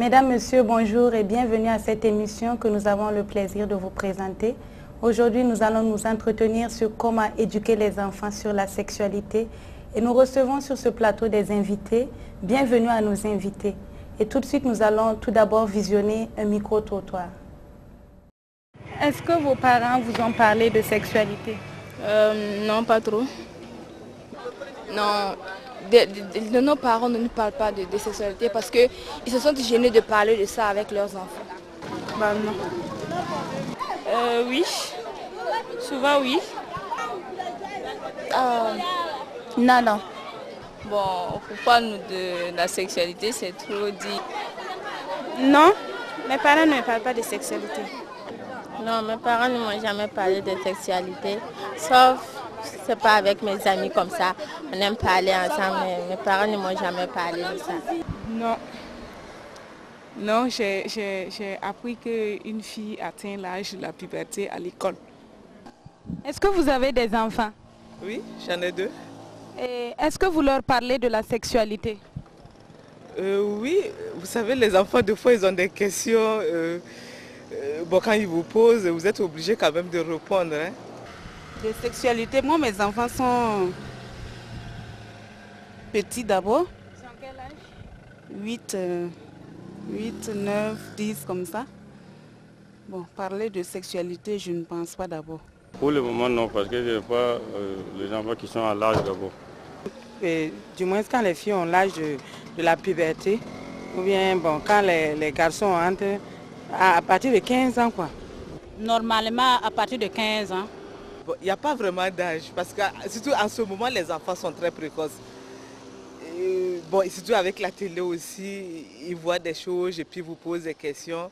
Mesdames, Messieurs, bonjour et bienvenue à cette émission que nous avons le plaisir de vous présenter. Aujourd'hui, nous allons nous entretenir sur comment éduquer les enfants sur la sexualité et nous recevons sur ce plateau des invités. Bienvenue à nos invités. Et tout de suite, nous allons tout d'abord visionner un micro-trottoir. Est-ce que vos parents vous ont parlé de sexualité? Non, pas trop. Non, nos parents ne nous parlent pas de sexualité parce qu'ils se sentent gênés de parler de ça avec leurs enfants. Bah non. Oui, souvent oui. Non, non. Bon, pourquoi nous de la sexualité, c'est trop dit. Non, mes parents ne me parlent pas de sexualité. Non, mes parents ne m'ont jamais parlé de sexualité, sauf, c'est pas avec mes amis comme ça. On aime parler ensemble, mais mes parents ne m'ont jamais parlé de ça. Non. Non, j'ai appris qu'une fille atteint l'âge de la puberté à l'école. Est-ce que vous avez des enfants? Oui, j'en ai 2. Et est-ce que vous leur parlez de la sexualité? Oui, vous savez, les enfants, des fois, ils ont des questions. Bon, quand ils vous posent, vous êtes obligé quand même de répondre. Hein. De sexualité, moi, mes enfants sont petits d'abord. Ils ont quel âge? 8, 9, 10, comme ça. Bon, parler de sexualité, je ne pense pas d'abord. Pour le moment, non, parce que je n'ai pas les enfants qui sont à l'âge d'abord. Du moins, quand les filles ont l'âge de la puberté, ou bien bon, quand les garçons entrent à partir de 15 ans, quoi. Normalement, à partir de 15 ans. Il n'y a pas vraiment d'âge, parce que surtout en ce moment, les enfants sont très précoces. Bon, et surtout avec la télé aussi, ils voient des choses et puis vous posent des questions.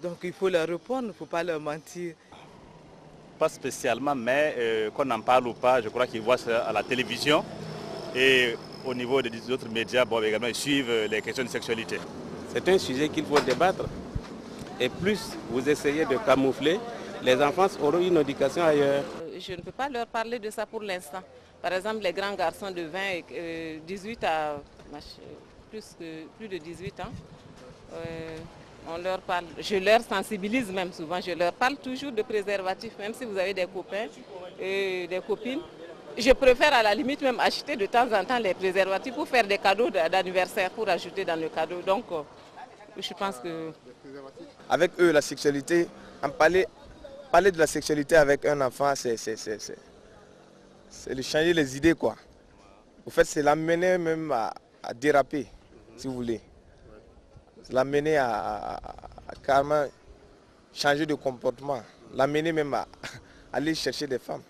Donc il faut leur répondre, il ne faut pas leur mentir. Pas spécialement, mais qu'on en parle ou pas, je crois qu'ils voient ça à la télévision. Et au niveau des autres médias, bon, également, ils suivent les questions de sexualité. C'est un sujet qu'il faut débattre. Et plus vous essayez de camoufler, les enfants auront une éducation ailleurs. Je ne peux pas leur parler de ça pour l'instant. Par exemple, les grands garçons de 20 et 18 à plus de 18 ans, on leur parle, je leur sensibilise même souvent, je leur parle toujours de préservatifs, même si vous avez des copains et des copines. Je préfère à la limite même acheter de temps en temps les préservatifs pour faire des cadeaux d'anniversaire, pour ajouter dans le cadeau. Donc, je pense que... Avec eux, la sexualité, parler de la sexualité avec un enfant, c'est de changer les idées, quoi. Au fait, c'est l'amener même à déraper, si vous voulez. C'est l'amener à carrément changer de comportement, l'amener même à aller chercher des femmes.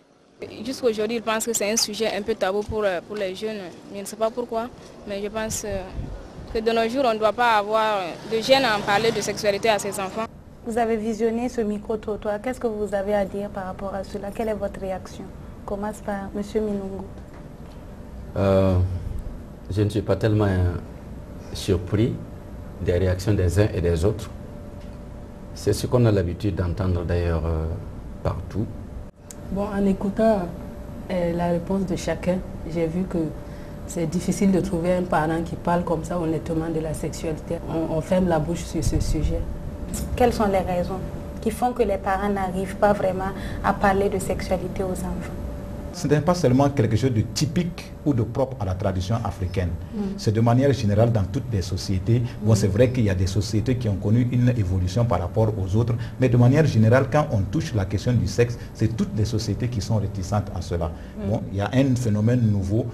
Jusqu'aujourd'hui, ils pensent que c'est un sujet un peu tabou pour les jeunes. Je ne sais pas pourquoi, mais je pense que de nos jours, on ne doit pas avoir de gêne à en parler de sexualité à ses enfants. Vous avez visionné ce micro-trottoir. Qu'est-ce que vous avez à dire par rapport à cela? Quelle est votre réaction? On commence par M. Minungu. Je ne suis pas tellement surpris des réactions des uns et des autres. C'est ce qu'on a l'habitude d'entendre d'ailleurs partout. Bon, en écoutant la réponse de chacun, j'ai vu que c'est difficile de trouver un parent qui parle comme ça honnêtement de la sexualité. On ferme la bouche sur ce sujet. Quelles sont les raisons qui font que les parents n'arrivent pas vraiment à parler de sexualité aux enfants? Ce n'est pas seulement quelque chose de typique ou de propre à la tradition africaine. C'est de manière générale dans toutes les sociétés. Bon, c'est vrai qu'il y a des sociétés qui ont connu une évolution par rapport aux autres, mais de manière générale, quand on touche la question du sexe, c'est toutes les sociétés qui sont réticentes à cela. Bon, il y a un phénomène nouveau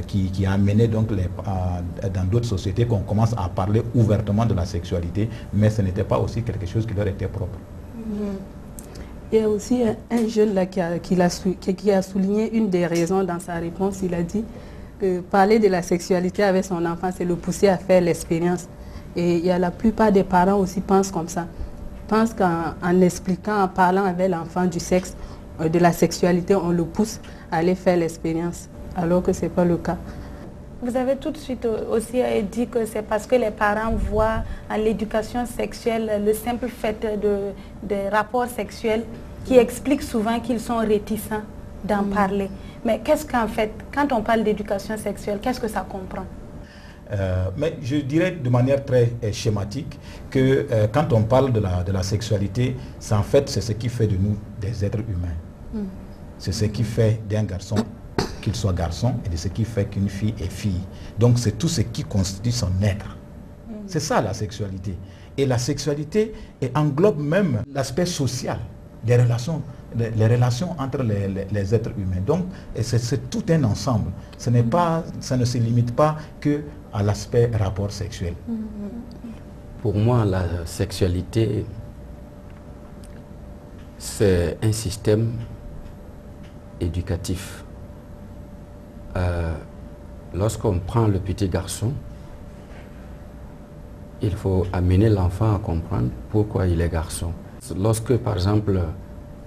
qui a amené donc dans d'autres sociétés qu'on commence à parler ouvertement de la sexualité, mais ce n'était pas aussi quelque chose qui leur était propre. Il y a aussi un jeune là qui a souligné une des raisons dans sa réponse. Il a dit que parler de la sexualité avec son enfant, c'est le pousser à faire l'expérience. Et il y a la plupart des parents aussi pensent comme ça. Pensent qu'en expliquant, en parlant avec l'enfant du sexe, de la sexualité, on le pousse à aller faire l'expérience, alors que ce n'est pas le cas. Vous avez tout de suite aussi dit que c'est parce que les parents voient en l'éducation sexuelle le simple fait des rapports sexuels qui explique souvent qu'ils sont réticents d'en parler. Mais qu'est-ce qu'en fait, quand on parle d'éducation sexuelle, qu'est-ce que ça comprend? Mais je dirais de manière très schématique que quand on parle de la sexualité, c'est en fait ce qui fait de nous des êtres humains. C'est ce qui fait d'un garçon qu'il soit garçon et de ce qui fait qu'une fille est fille. Donc c'est tout ce qui constitue son être. C'est ça la sexualité. Et la sexualité englobe même l'aspect social des relations, les relations entre les êtres humains. Donc c'est tout un ensemble. Ça ne se limite pas que à l'aspect rapport sexuel. Pour moi, la sexualité, c'est un système éducatif. Lorsqu'on prend le petit garçon, il faut amener l'enfant à comprendre pourquoi il est garçon. Lorsque, par exemple,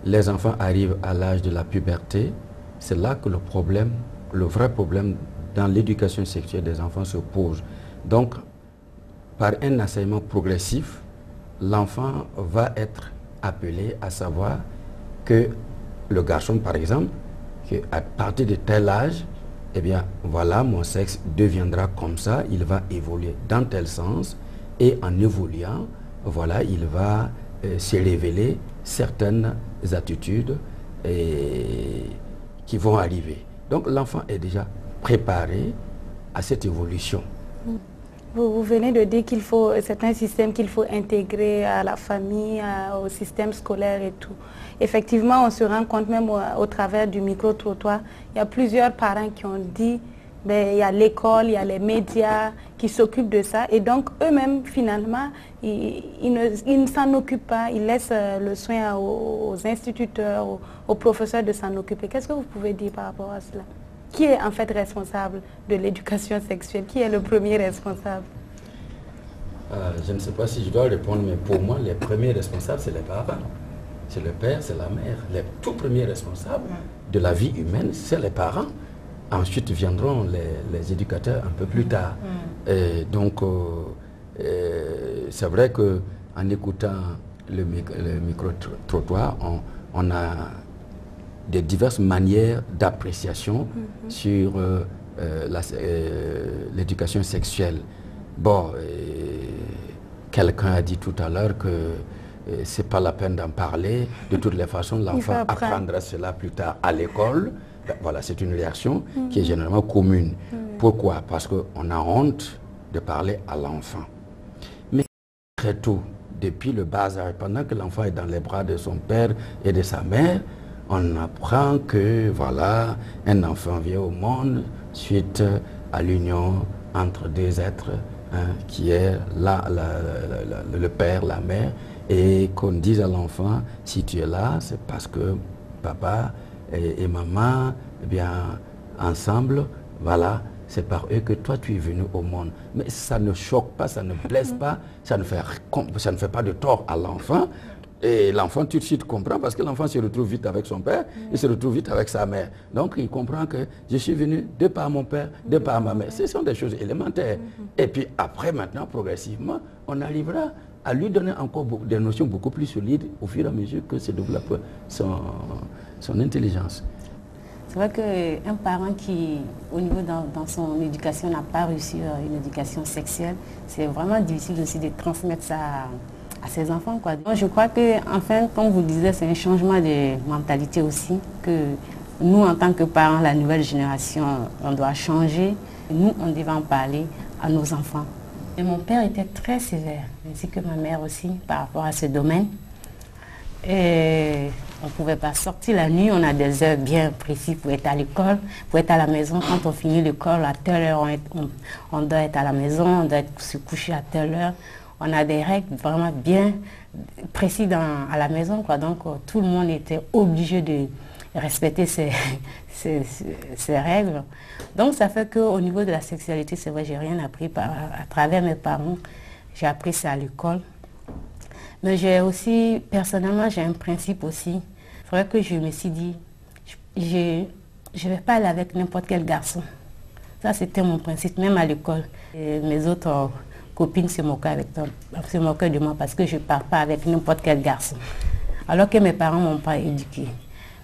les enfants arrivent à l'âge de la puberté, c'est là que le vrai problème dans l'éducation sexuelle des enfants se pose. Donc, par un enseignement progressif, l'enfant va être appelé à savoir que le garçon, par exemple, qu'à partir de tel âge, eh bien, voilà, mon sexe deviendra comme ça, il va évoluer dans tel sens, et en évoluant, voilà, il va se révéler certaines attitudes qui vont arriver. Donc l'enfant est déjà préparé à cette évolution. Vous venez de dire qu'il faut, c'est un système qu'il faut intégrer à la famille, au système scolaire et tout. Effectivement, on se rend compte même au travers du micro-trottoir, il y a plusieurs parents qui ont dit, ben, il y a l'école, il y a les médias qui s'occupent de ça. Et donc, eux-mêmes, finalement, ils ne s'en occupent pas. Ils laissent le soin aux instituteurs, aux professeurs de s'en occuper. Qu'est-ce que vous pouvez dire par rapport à cela? Qui est en fait responsable de l'éducation sexuelle? Qui est le premier responsable? Je ne sais pas si je dois répondre, mais pour moi, les premiers responsables, c'est les parents. C'est le père, c'est la mère. Les tout premiers responsables de la vie humaine, c'est les parents. Ensuite viendront les éducateurs un peu plus tard. Et donc, c'est vrai qu'en écoutant le micro-trottoir, on a des diverses manières d'appréciation sur l'éducation sexuelle. Bon, quelqu'un a dit tout à l'heure que c'est pas la peine d'en parler. De toutes les façons, l'enfant apprendra cela plus tard à l'école. Ben, voilà, c'est une réaction qui est généralement commune. Pourquoi? Parce qu'on a honte de parler à l'enfant. Mais très tôt, depuis le bas âge, pendant que l'enfant est dans les bras de son père et de sa mère, on apprend que voilà, un enfant vient au monde suite à l'union entre deux êtres, qui est le père, la mère, et qu'on dise à l'enfant, si tu es là, c'est parce que papa et maman, eh bien, ensemble, voilà, c'est par eux que toi tu es venu au monde. Mais ça ne choque pas, ça ne blesse pas, ça ne fait pas de tort à l'enfant. Et l'enfant tout de suite comprend, parce que l'enfant se retrouve vite avec son père, il se retrouve vite avec sa mère. Donc il comprend que je suis venu de par mon père, de par ma mère. Ce sont des choses élémentaires. Et puis après, maintenant, progressivement, on arrivera à lui donner encore des notions beaucoup plus solides au fur et à mesure que se développe son intelligence. C'est vrai qu'un parent qui, au niveau dans son éducation, n'a pas reçu une éducation sexuelle, c'est vraiment difficile aussi de transmettre ça à ses enfants, quoi. Donc, je crois que, enfin, comme vous le disiez, c'est un changement de mentalité aussi, que nous, en tant que parents, la nouvelle génération, on doit changer. Nous, on devait en parler à nos enfants. Et mon père était très sévère, ainsi que ma mère aussi, par rapport à ce domaine. Et on ne pouvait pas sortir la nuit, on a des heures bien précises pour être à l'école, pour être à la maison. Quand on finit l'école, à telle heure, on doit être à la maison, on doit se coucher à telle heure. On a des règles vraiment bien précises à la maison, quoi. Donc tout le monde était obligé de respecter ces règles. Donc ça fait qu'au niveau de la sexualité, c'est vrai, j'ai rien appris à travers mes parents. J'ai appris ça à l'école. Mais j'ai aussi, personnellement, j'ai un principe aussi. C'est vrai que je me suis dit, je ne vais pas aller avec n'importe quel garçon. Ça, c'était mon principe, même à l'école. Mes autres copines se moquaient de moi parce que je ne pars pas avec n'importe quel garçon. Alors que mes parents ne m'ont pas éduquée.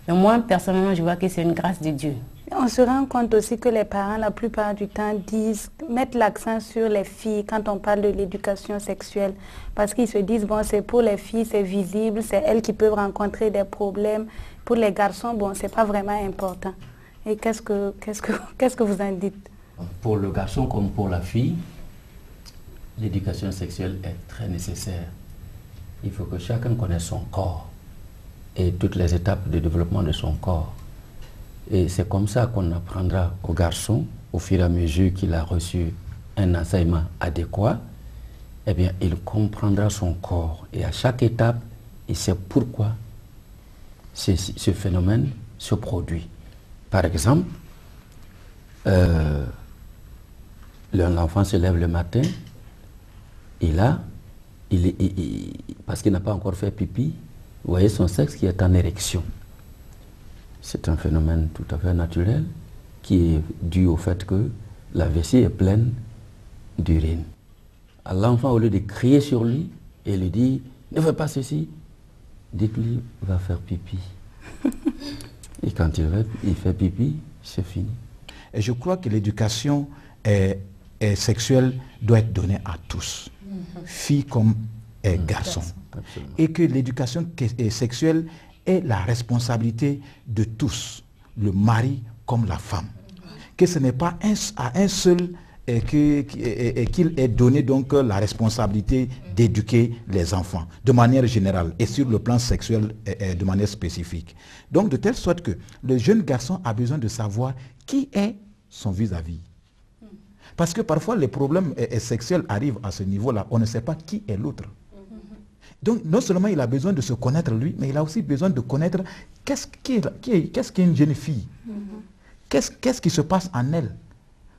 Mais moi, personnellement, je vois que c'est une grâce de Dieu. On se rend compte aussi que les parents, la plupart du temps, mettent l'accent sur les filles quand on parle de l'éducation sexuelle. Parce qu'ils se disent, bon, c'est pour les filles, c'est visible, c'est elles qui peuvent rencontrer des problèmes. Pour les garçons, bon, c'est pas vraiment important. Et qu'est-ce que vous en dites? Pour le garçon comme pour la fille, l'éducation sexuelle est très nécessaire. Il faut que chacun connaisse son corps et toutes les étapes de développement de son corps. Et c'est comme ça qu'on apprendra au garçon, au fur et à mesure qu'il a reçu un enseignement adéquat, eh bien, il comprendra son corps. Et à chaque étape, il sait pourquoi ce phénomène se produit. Par exemple, l'enfant se lève le matin, et là, parce qu'il n'a pas encore fait pipi, vous voyez son sexe qui est en érection. C'est un phénomène tout à fait naturel qui est dû au fait que la vessie est pleine d'urine. L'enfant, au lieu de crier sur lui et lui dire « ne fais pas ceci », dites-lui « va faire pipi ». Et quand il fait pipi, c'est fini. Et je crois que l'éducation sexuelle doit être donnée à tous, filles comme garçons. Et que l'éducation sexuelle est la responsabilité de tous, le mari comme la femme. Que ce n'est pas à un seul qu'il est donné donc la responsabilité d'éduquer les enfants de manière générale et sur le plan sexuel de manière spécifique. Donc de telle sorte que le jeune garçon a besoin de savoir qui est son vis-à-vis. Parce que parfois les problèmes sexuels arrivent à ce niveau-là, on ne sait pas qui est l'autre. Donc non seulement il a besoin de se connaître lui, mais il a aussi besoin de connaître qu'est-ce qu'une jeune fille, qu'est-ce qui se passe en elle,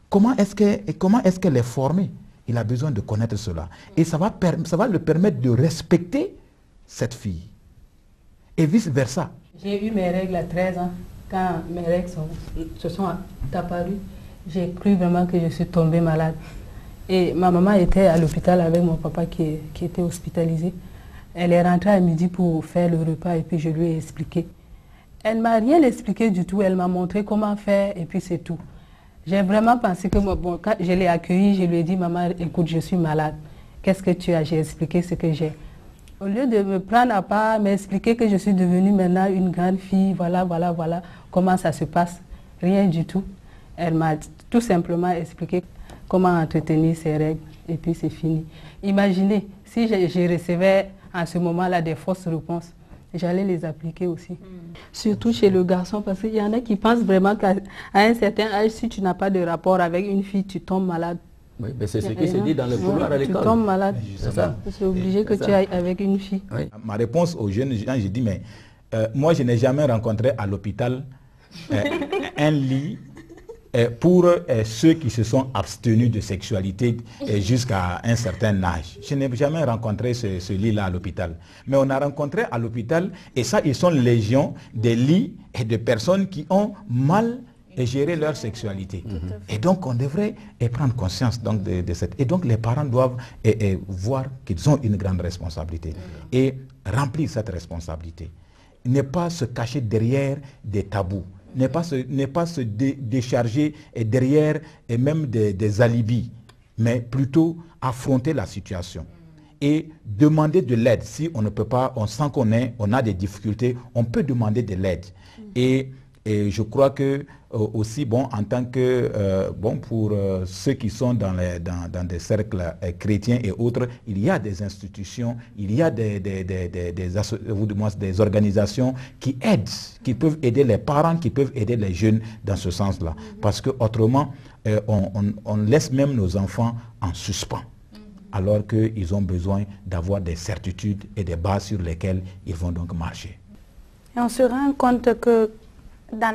comment est-ce qu'elle est formée. Il a besoin de connaître cela. Et ça va le permettre de respecter cette fille. Et vice-versa. J'ai eu mes règles à 13 ans. Quand mes règles se sont apparues, j'ai cru vraiment que je suis tombée malade. Et ma maman était à l'hôpital avec mon papa qui était hospitalisé. Elle est rentrée à midi pour faire le repas et puis je lui ai expliqué. Elle ne m'a rien expliqué du tout, elle m'a montré comment faire et puis c'est tout. J'ai vraiment pensé que, bon, quand je l'ai accueillie, je lui ai dit, maman, écoute, je suis malade. Qu'est-ce que tu as? J'ai expliqué ce que j'ai. Au lieu de me prendre à part, m'expliquer que je suis devenue maintenant une grande fille, voilà, comment ça se passe, rien du tout. Elle m'a tout simplement expliqué comment entretenir ses règles et puis c'est fini. Imaginez, si je recevais à ce moment-là des fausses réponses, j'allais les appliquer aussi. Surtout chez le garçon, parce qu'il y en a qui pensent vraiment qu'à un certain âge, si tu n'as pas de rapport avec une fille, tu tombes malade. Oui, mais c'est ce qui se dit dans le couloir à l'école. Tu tombes malade, c'est obligé que tu ailles avec une fille. Oui. Ma réponse aux jeunes gens, j'ai dit, mais moi je n'ai jamais rencontré à l'hôpital un lit pour ceux qui se sont abstenus de sexualité jusqu'à un certain âge. Je n'ai jamais rencontré ce lit-là à l'hôpital. Mais on a rencontré à l'hôpital, et ça, ils sont légion, des lits et de personnes qui ont mal géré leur sexualité. Et donc, on devrait prendre conscience donc, de cette... Et donc, les parents doivent voir qu'ils ont une grande responsabilité et remplir cette responsabilité. Ne pas se cacher derrière des tabous. Ne pas se décharger derrière et même des alibis, mais plutôt affronter la situation et demander de l'aide. Si on ne peut pas, on sent on a des difficultés, on peut demander de l'aide. Et je crois que aussi, bon, en tant que, bon, pour ceux qui sont dans des cercles chrétiens et autres, il y a des institutions, il y a des organisations qui aident, qui peuvent aider les parents, qui peuvent aider les jeunes dans ce sens-là. Parce que autrement, on laisse même nos enfants en suspens, alors qu'ils ont besoin d'avoir des certitudes et des bases sur lesquelles ils vont donc marcher. Et on se rend compte que dans